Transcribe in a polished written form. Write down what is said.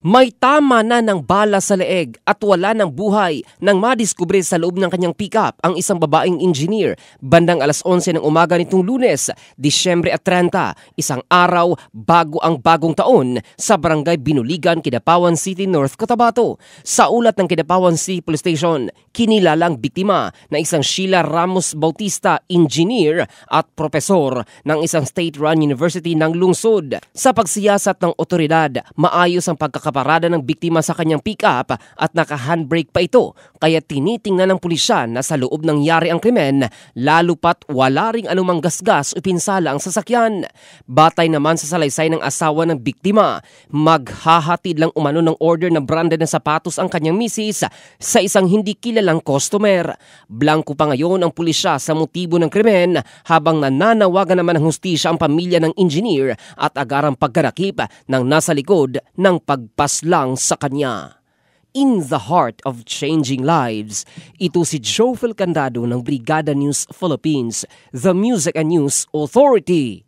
May tama na ng bala sa leeg at wala ng buhay nang madiskubre sa loob ng kanyang pickup ang isang babaeng engineer bandang alas 11 ng umaga nitong Lunes, Disyembre 30, isang araw bago ang bagong taon sa barangay Binuligan, Kidapawan City, North Cotabato. Sa ulat ng Kidapawan City Police Station, kinilalang biktima na isang Sheila Ramos Bautista, engineer at propesor ng isang state-run university ng lungsod. Sa pagsiyasat ng otoridad, maayos ang pagkakaparada ng biktima sa kanyang pick-up at naka-handbrake pa ito, kaya tinitingnan ng pulisya na sa loob ng yari ang krimen, lalo pat wala ring anumang gasgas o pinsala ang sasakyan. Batay naman sa salaysay ng asawa ng biktima, maghahatid lang umano ng order na branded na sapatos ang kanyang misis sa isang hindi kilalang customer. Blanco pa ngayon ang pulisya sa motibo ng krimen, habang nananawagan naman ng hustisya ang pamilya ng engineer at agarang pagkarakip ng nasa likod ng pagpaslang sa kanya. In the heart of changing lives, ito si Jofel Candado ng Brigada News Philippines, the Music and News Authority.